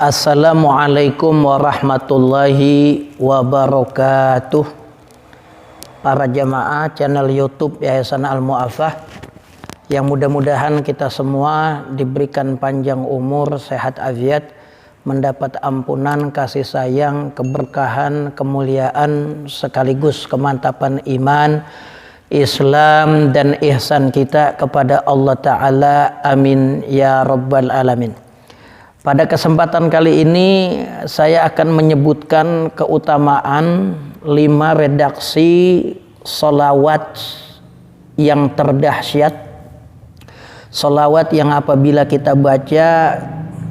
Assalamualaikum warahmatullahi wabarakatuh. Para jamaah channel YouTube Yayasan Al-Mu'afah, yang mudah-mudahan kita semua diberikan panjang umur, sehat afiat, mendapat ampunan, kasih sayang, keberkahan, kemuliaan, sekaligus kemantapan iman, Islam dan ihsan kita kepada Allah Ta'ala. Amin ya rabbal alamin. Pada kesempatan kali ini saya akan menyebutkan keutamaan 5 redaksi sholawat yang terdahsyat, sholawat yang apabila kita baca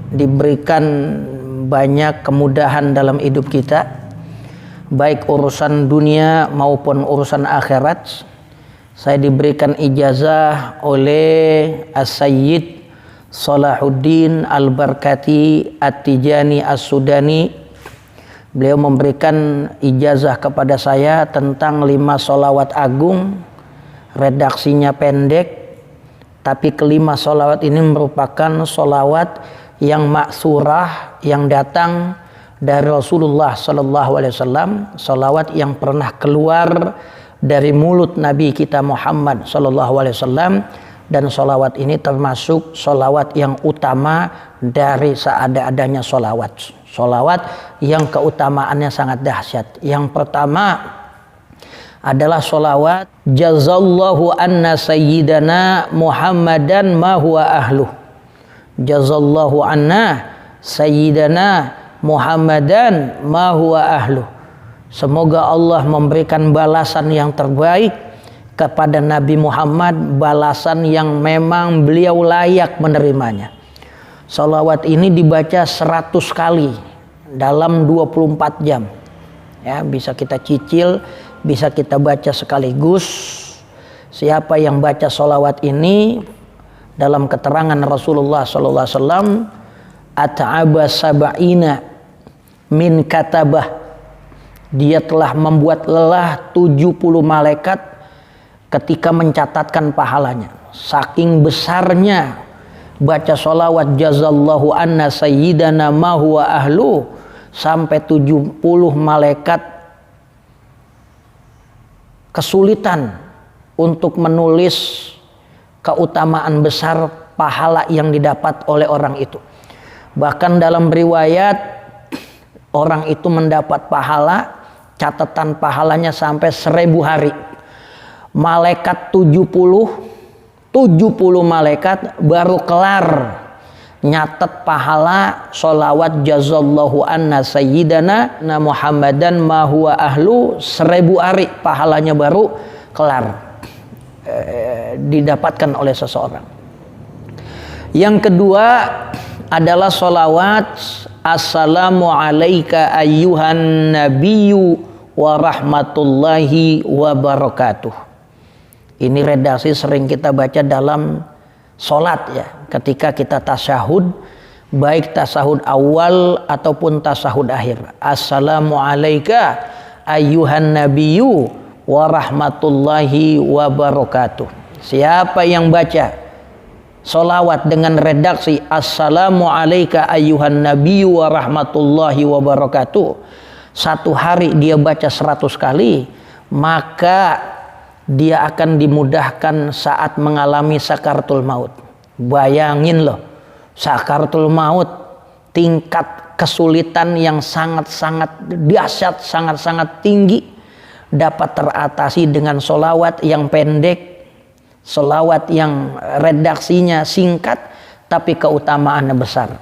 diberikan banyak kemudahan dalam hidup kita, baik urusan dunia maupun urusan akhirat. Saya diberikan ijazah oleh As-Sayyid Salahuddin Al-Barkati At-Tijani As-Sudani. Beliau memberikan ijazah kepada saya tentang 5 sholawat agung, redaksinya pendek, tapi kelima sholawat ini merupakan sholawat yang maksurah, yang datang dari Rasulullah SAW, sholawat yang pernah keluar dari mulut Nabi kita Muhammad SAW. Dan sholawat ini termasuk sholawat yang utama dari seada-adanya sholawat. Sholawat yang keutamaannya sangat dahsyat. Yang pertama adalah sholawat Jazallahu anna sayyidana Muhammadan ma huwa ahluh. Jazallahu anna sayyidana Muhammadan ma huwa ahluh. Semoga Allah memberikan balasan yang terbaik kepada Nabi Muhammad, balasan yang memang beliau layak menerimanya. Sholawat ini dibaca 100 kali dalam 24 jam. Ya, bisa kita cicil, bisa kita baca sekaligus. Siapa yang baca sholawat ini, dalam keterangan Rasulullah SAW, at'aba sab'ina min katabah, dia telah membuat lelah 70 malaikat ketika mencatatkan pahalanya. Saking besarnya baca sholawat Jazallahu anna sayyidana ma huwa ahlu, sampai 70 malaikat kesulitan untuk menulis keutamaan besar pahala yang didapat oleh orang itu. Bahkan dalam riwayat, orang itu mendapat pahala, catatan pahalanya sampai 1000 hari. Malaikat 70 malaikat baru kelar nyatet pahala sholawat Jazallahu anna sayyidana Muhammadan ma huwa ahlu, 1000 hari pahalanya baru kelar didapatkan oleh seseorang. Yang kedua adalah sholawat Assalamu alayka ayyuhan nabiyyu wa rahmatullahi wa barakatuh. Ini redaksi sering kita baca dalam sholat, ya, ketika kita tasyahud, baik tasyahud awal ataupun tasyahud akhir. Assalamu alayka ayyuhan nabiyyu wa rahmatullahi wa barakatuh. Siapa yang baca sholawat dengan redaksi Assalamu alayka ayyuhan nabiyyu wa rahmatullahi wa barakatuh, satu hari dia baca 100 kali, maka dia akan dimudahkan saat mengalami sakaratul maut. Bayangin loh, sakaratul maut, tingkat kesulitan yang sangat-sangat dahsyat, sangat-sangat tinggi, dapat teratasi dengan sholawat yang pendek, sholawat yang redaksinya singkat, tapi keutamaannya besar.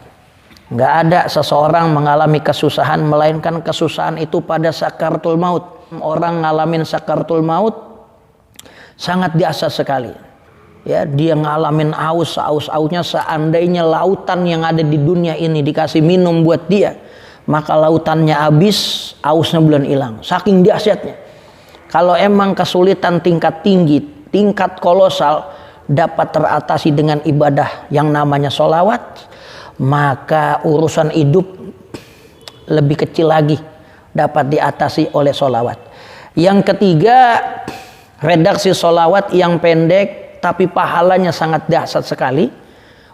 Nggak ada seseorang mengalami kesusahan melainkan kesusahan itu pada sakaratul maut. Orang ngalamin sakaratul maut sangat dahsyat sekali. Ya, dia ngalamin aus-ausnya, seandainya lautan yang ada di dunia ini dikasih minum buat dia, maka lautannya habis, ausnya belum hilang. Saking dahsyatnya. Kalau emang kesulitan tingkat tinggi, tingkat kolosal dapat teratasi dengan ibadah yang namanya sholawat, maka urusan hidup lebih kecil lagi dapat diatasi oleh sholawat. Yang ketiga, redaksi sholawat yang pendek tapi pahalanya sangat dahsyat sekali.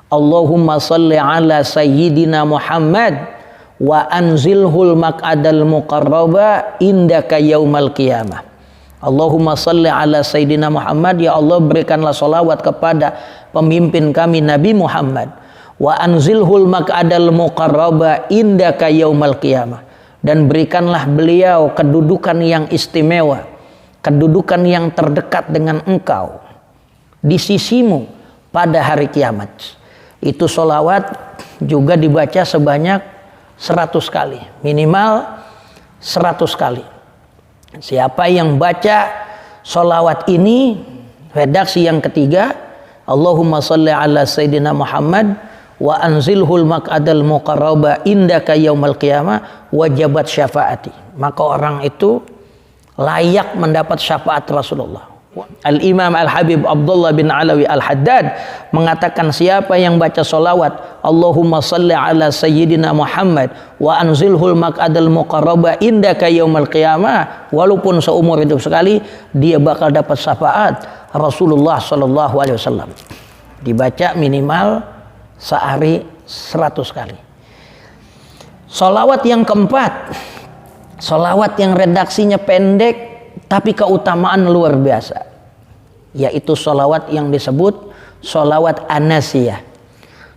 Allahumma sholli ala sayyidina Muhammad wa anzilhul maq'adal muqarraba indaka yaumal qiyamah. Allahumma salli ala Sayyidina Muhammad, ya Allah berikanlah salawat kepada pemimpin kami Nabi Muhammad, wa anzilhul maq'adal muqarraba indaka yaumal qiyamah, dan berikanlah beliau kedudukan yang istimewa, kedudukan yang terdekat dengan engkau di sisimu pada hari kiamat. Itu salawat juga dibaca sebanyak 100 kali, minimal 100 kali. Siapa yang baca sholawat ini, redaksi yang ketiga, Allahumma salli ala Sayyidina Muhammad wa anzilhul maq'adal muqarraba indaka yaumal qiyamah wajabat syafaati, maka orang itu layak mendapat syafaat Rasulullah. Al-Imam Al-Habib Abdullah bin Alawi Al-Haddad mengatakan, siapa yang baca sholawat Allahumma salli ala Sayyidina Muhammad wa anzilhul maq'adal muqarraba indaka yaumal qiyamah, walaupun seumur hidup sekali, dia bakal dapat syafaat Rasulullah sallallahu alaihi wasallam. Dibaca minimal sehari 100 kali. Sholawat yang keempat, sholawat yang redaksinya pendek tapi keutamaan luar biasa, yaitu sholawat yang disebut sholawat Anasiyah,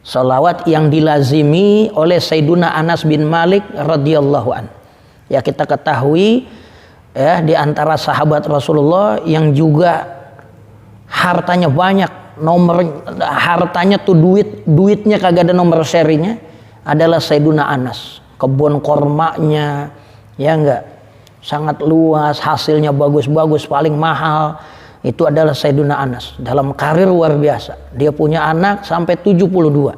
sholawat yang dilazimi oleh Sayyiduna Anas bin Malik radhiyallahu an. Ya, kita ketahui ya, di antara sahabat Rasulullah yang juga hartanya banyak, hartanya tuh duitnya kagak ada nomor serinya, adalah Sayyiduna Anas. Kebun kormanya ya enggak, sangat luas, hasilnya bagus-bagus, paling mahal itu adalah Sayyiduna Anas. Dalam karir luar biasa, dia punya anak sampai 72,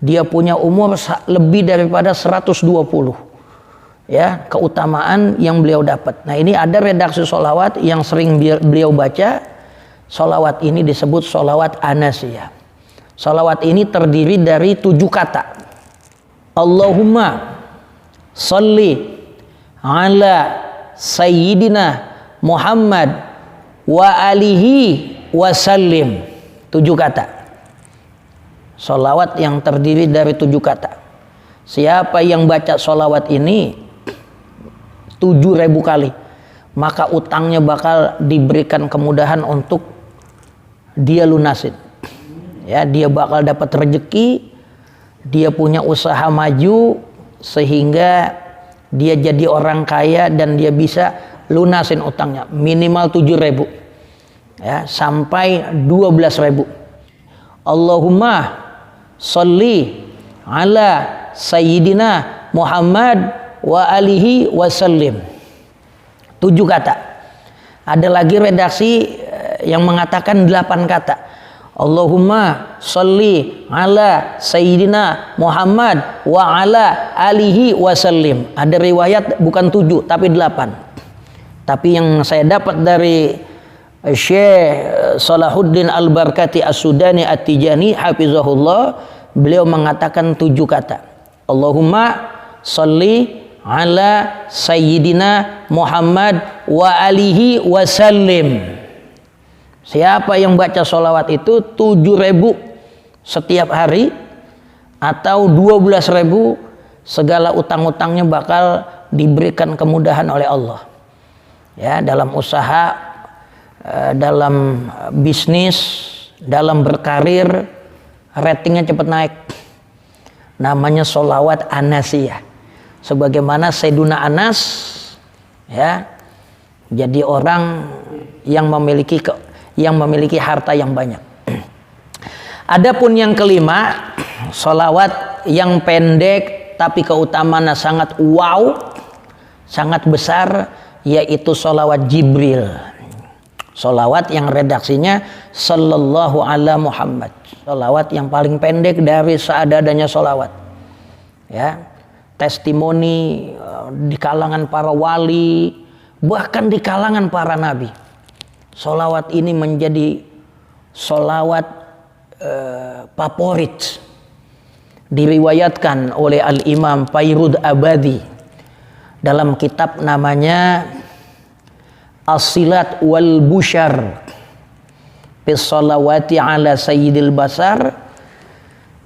dia punya umur lebih daripada 120. Ya, keutamaan yang beliau dapat. Nah, ini ada redaksi sholawat yang sering beliau baca. Sholawat ini disebut sholawat Anasiyah. Sholawat ini terdiri dari 7 kata. Allahumma sholli ala Sayyidina Muhammad wa alihi wasallim. 7 kata. Sholawat yang terdiri dari 7 kata. Siapa yang baca sholawat ini 7.000 kali, maka utangnya bakal diberikan kemudahan untuk dia lunasin. Ya, dia bakal dapat rezeki, dia punya usaha maju sehingga dia jadi orang kaya dan dia bisa lunasin utangnya minimal 7.000 ya, sampai 12.000. Allahumma sholli ala Sayyidina Muhammad wa alihi wasallim. 7 kata. Ada lagi redaksi yang mengatakan 8 kata. Allahumma sholli ala Sayyidina Muhammad wa ala alihi wasallim. Ada riwayat bukan 7 tapi 8. Tapi yang saya dapat dari Syekh Salahuddin Al-Barkati As-Sudani At-Tijani hafizahullah, beliau mengatakan 7 kata. Allahumma sholli ala Sayyidina Muhammad wa alihi wasallim. Siapa yang baca sholawat itu 7.000 setiap hari atau 12.000, segala utang-utangnya bakal diberikan kemudahan oleh Allah. Ya, dalam usaha, dalam bisnis, dalam berkarir, ratingnya cepat naik. Namanya sholawat Anasiyah. Sebagaimana Sayyiduna Anas ya, jadi orang yang memiliki harta yang banyak. Adapun yang kelima, sholawat yang pendek tapi keutamaannya sangat wow, sangat besar, yaitu sholawat Jibril. Sholawat yang redaksinya sallallahu ala Muhammad. Sholawat yang paling pendek dari seadanya sholawat. Ya, testimoni di kalangan para wali, bahkan di kalangan para nabi. Sholawat ini menjadi sholawat favorit. Diriwayatkan oleh Al-Imam Fairud Abadi dalam kitab namanya As-Silat wal Busyar bis Sholawati ala Sayyidil Basar.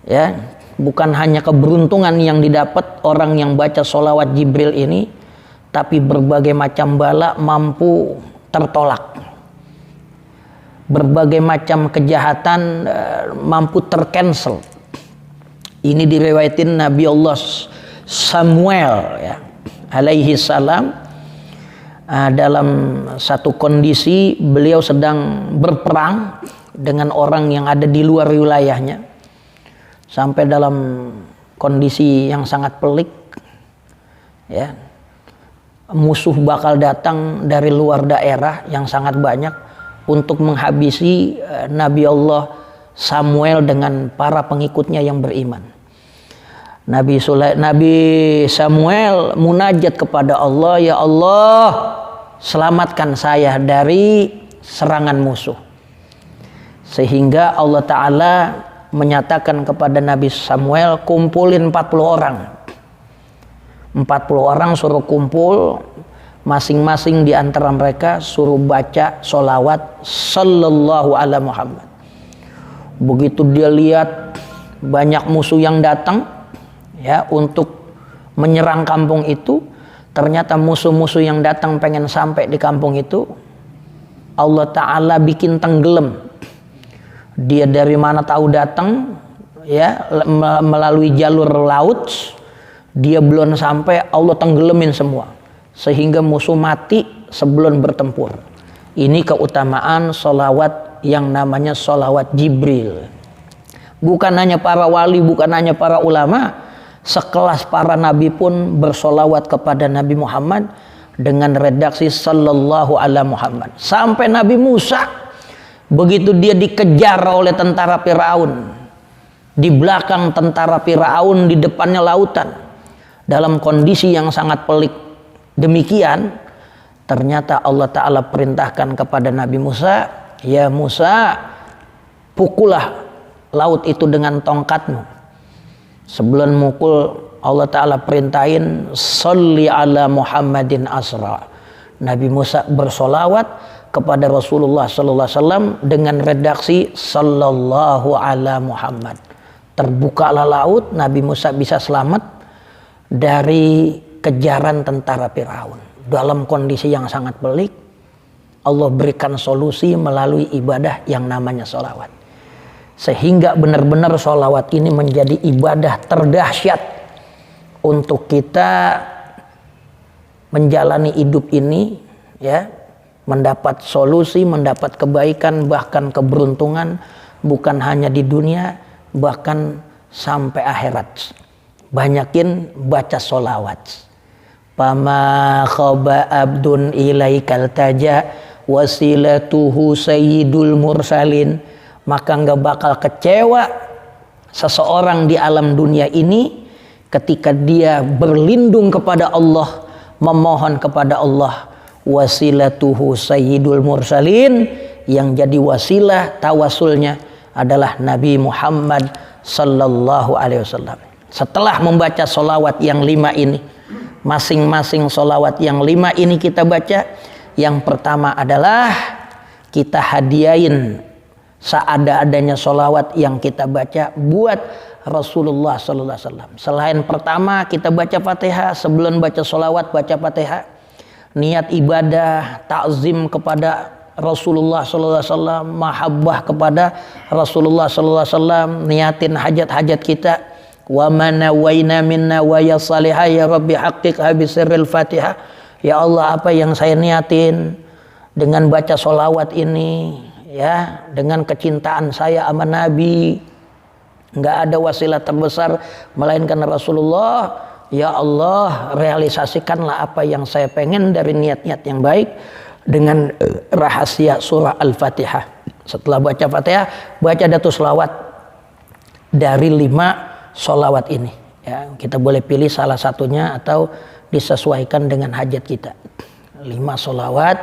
Ya, bukan hanya keberuntungan yang didapat orang yang baca sholawat Jibril ini, tapi berbagai macam bala mampu tertolak, berbagai macam kejahatan mampu tercancel. Ini diriwayatin Nabi Allah Samuel ya, alaihi salam, dalam satu kondisi beliau sedang berperang dengan orang yang ada di luar wilayahnya, sampai dalam kondisi yang sangat pelik ya, musuh bakal datang dari luar daerah yang sangat banyak untuk menghabisi Nabi Allah Samuel dengan para pengikutnya yang beriman. Nabi Samuel munajat kepada Allah, ya Allah, selamatkan saya dari serangan musuh. Sehingga Allah Ta'ala menyatakan kepada Nabi Samuel, kumpulin 40 orang. 40 orang suruh kumpul, masing-masing di antara mereka suruh baca sholawat sallallahu ala Muhammad. Begitu dia lihat banyak musuh yang datang ya untuk menyerang kampung itu, ternyata musuh-musuh yang datang pengen sampai di kampung itu, Allah Ta'ala bikin tenggelam. Dia dari mana tahu datang ya, melalui jalur laut, dia belum sampai Allah tenggelamin semua, sehingga musuh mati sebelum bertempur. Ini keutamaan sholawat yang namanya sholawat Jibril. Bukan hanya para wali, bukan hanya para ulama, sekelas para nabi pun bersolawat kepada Nabi Muhammad dengan redaksi sallallahu ala Muhammad. Sampai Nabi Musa, begitu dia dikejar oleh tentara Firaun, di belakang tentara Firaun, di depannya lautan, dalam kondisi yang sangat pelik demikian, ternyata Allah Ta'ala perintahkan kepada Nabi Musa, ya Musa, pukullah laut itu dengan tongkatmu. Sebelum mukul, Allah Ta'ala perintahin, sholli ala Muhammadin asra. Nabi Musa bersolawat kepada Rasulullah Sallallahu Alaihi Wasallam dengan redaksi sallallahu ala Muhammad. Terbukalah laut, Nabi Musa bisa selamat dari kejaran tentara Firaun. Dalam kondisi yang sangat pelik, Allah berikan solusi melalui ibadah yang namanya sholawat. Sehingga benar-benar sholawat ini menjadi ibadah terdahsyat untuk kita menjalani hidup ini ya, mendapat solusi, mendapat kebaikan, bahkan keberuntungan, bukan hanya di dunia, bahkan sampai akhirat. Banyakin baca sholawat. Pama khaba abdun ilaikal taja wasilatuhu sayyidul mursalin. Maka enggak bakal kecewa seseorang di alam dunia ini ketika dia berlindung kepada Allah, memohon kepada Allah. Wasilatuhu sayyidul mursalin, yang jadi wasilah tawasulnya adalah Nabi Muhammad sallallahu alaihi wasallam. Setelah membaca solawat yang 5 ini, masing-masing solawat yang 5 ini kita baca, yang pertama adalah kita hadiahin seada-adanya solawat yang kita baca buat Rasulullah sallallahu alaihi wasallam. Selain pertama kita baca Fatihah, sebelum baca solawat baca Fatihah, niat ibadah, takzim kepada Rasulullah sallallahu alaihi wasallam, mahabbah kepada Rasulullah sallallahu alaihi wasallam, niatin hajat-hajat kita. Wa manawaina minna wa ya salihah ya rabbi haqqiqha bi sirril Fatihah. Ya Allah, apa yang saya niatin dengan baca solawat ini ya, dengan kecintaan saya sama Nabi, nggak ada wasilah terbesar melainkan Rasulullah. Ya Allah, realisasikanlah apa yang saya pengen dari niat-niat yang baik dengan rahasia surah Al-Fatihah. Setelah baca Fatihah, baca datu selawat dari 5 solawat ini ya. Kita boleh pilih salah satunya atau disesuaikan dengan hajat kita. 5 solawat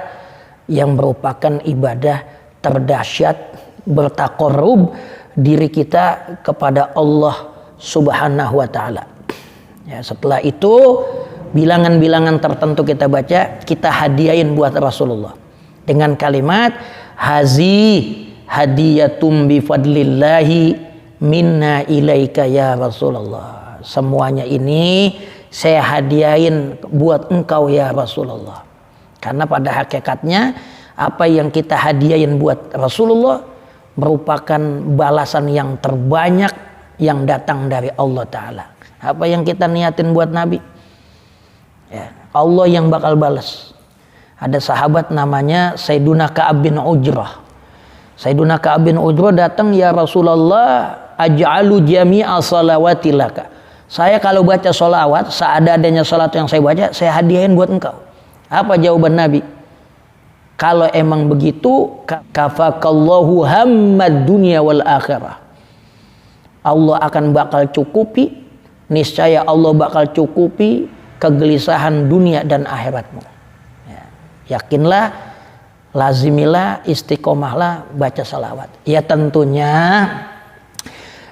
yang merupakan ibadah terdahsyat, bertaqarrub diri kita kepada Allah Subhanahu wa ta'ala ya. Setelah itu bilangan-bilangan tertentu kita baca, kita hadiahin buat Rasulullah dengan kalimat hazi hadiyatum bi fadlillahi minna ilaika ya Rasulullah. Semuanya ini saya hadiahin buat engkau ya Rasulullah. Karena pada hakikatnya apa yang kita hadiahin buat Rasulullah merupakan balasan yang terbanyak yang datang dari Allah Ta'ala. Apa yang kita niatin buat Nabi, ya, Allah yang bakal balas. Ada sahabat namanya Sayyiduna Ka'ab bin Ujrah. Sayyiduna Ka'ab bin Ujrah datang, ya Rasulullah, aj'alu jami'a salawati laka. Saya kalau baca salawat, seadanya salat yang saya baca, saya hadiahin buat engkau. Apa jawaban Nabi? Kalau emang begitu, kafakallahu hammad dunya wal akhirah. Allah akan bakal cukupi, niscaya Allah bakal cukupi kegelisahan dunia dan akhiratmu. Ya, yakinlah, lazimilah, istiqomahlah baca salawat. Ya tentunya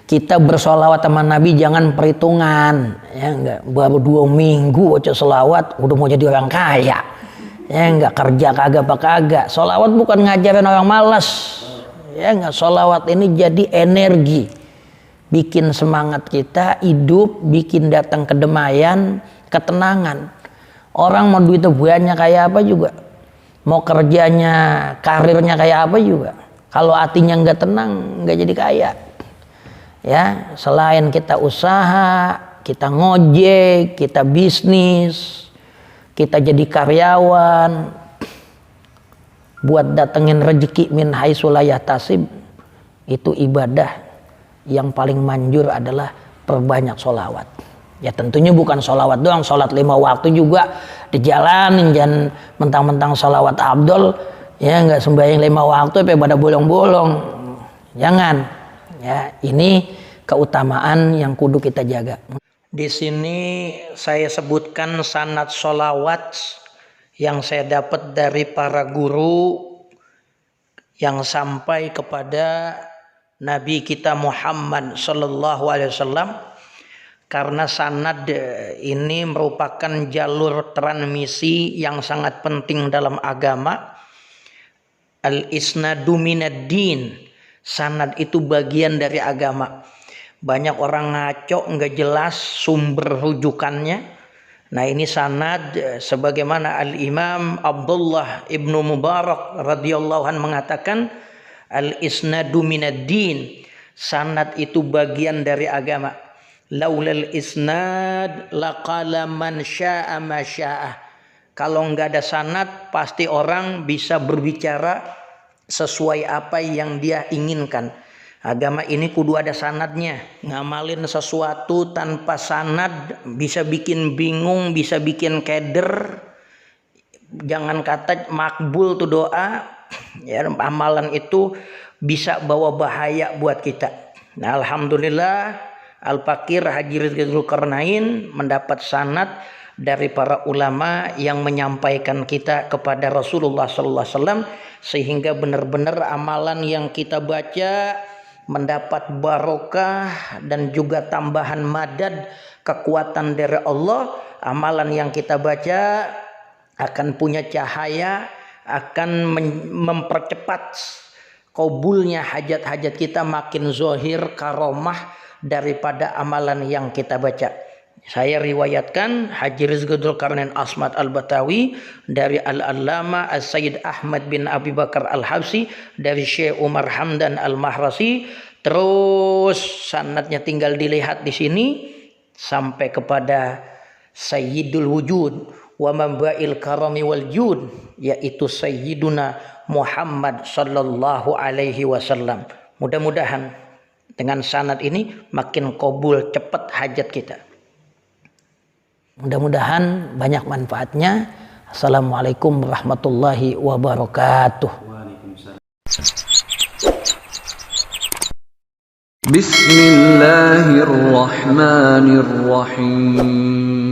kita bersolawat sama Nabi jangan perhitungan, ya enggak, baru 2 minggu baca salawat udah mau jadi orang kaya, ya enggak, kerja kagak apa kagak. Salawat bukan ngajarin orang malas, ya enggak. Salawat ini jadi energi, bikin semangat kita hidup, bikin datang kedamaian, ketenangan. Orang mau duitnya banyak kayak apa juga, mau kerjanya, karirnya kayak apa juga, kalau hatinya nggak tenang nggak jadi kaya. Ya, selain kita usaha, kita ngojek, kita bisnis, kita jadi karyawan, buat datengin rezeki min haitsu la yahtasib, itu ibadah yang paling manjur adalah perbanyak sholawat. Ya tentunya bukan sholawat doang, sholat 5 waktu juga dijalanin, jangan mentang-mentang sholawat abdol, ya nggak sembahyang 5 waktu sampai pada bolong-bolong, jangan. Ya, ini keutamaan yang kudu kita jaga. Di sini saya sebutkan sanad sholawat yang saya dapat dari para guru yang sampai kepada Nabi kita Muhammad sallallahu alaihi wasallam, karena sanad ini merupakan jalur transmisi yang sangat penting dalam agama. Al-isnadu minad din. Sanad itu bagian dari agama. Banyak orang ngaco, nggak jelas sumber rujukannya. Nah ini sanad, sebagaimana Al-Imam Abdullah ibnu Mubarak radhiyallahu anhu mengatakan, al-isnadu minad din. Sanad itu bagian dari agama. Laulal isnad laqala man syaa ma syaa. Kalau nggak ada sanad, pasti orang bisa berbicara sesuai apa yang dia inginkan. Agama ini kudu ada sanadnya. Ngamalin sesuatu tanpa sanad bisa bikin bingung, bisa bikin keder. Jangan kata makbul tuh doa, ya, amalan itu bisa bawa bahaya buat kita. Nah alhamdulillah Al-Fakir Haji Rizky Dzulkarnain mendapat sanad dari para ulama yang menyampaikan kita kepada Rasulullah sallallahu alaihi wasallam, sehingga benar-benar amalan yang kita baca mendapat barokah dan juga tambahan madad, kekuatan dari Allah. Amalan yang kita baca akan punya cahaya, akan mempercepat kabulnya hajat-hajat kita, makin zohir karomah daripada amalan yang kita baca. Saya riwayatkan Haji Rizky Dzulkarnain Asmat Al-Batawi dari Al-Allama As-Sayyid Ahmad bin Abi Bakar Al-Habsi dari Syekh Umar Hamdan Al-Mahrasi. Terus sanadnya tinggal dilihat di sini sampai kepada Sayyidul Wujud wa Mamba'il Karami wal Jud, yaitu Sayyiduna Muhammad sallallahu alaihi wasallam. Mudah-mudahan dengan sanad ini makin kabul cepat hajat kita. Mudah-mudahan banyak manfaatnya. Assalamualaikum warahmatullahi wabarakatuh. Bismillahirrahmanirrahim.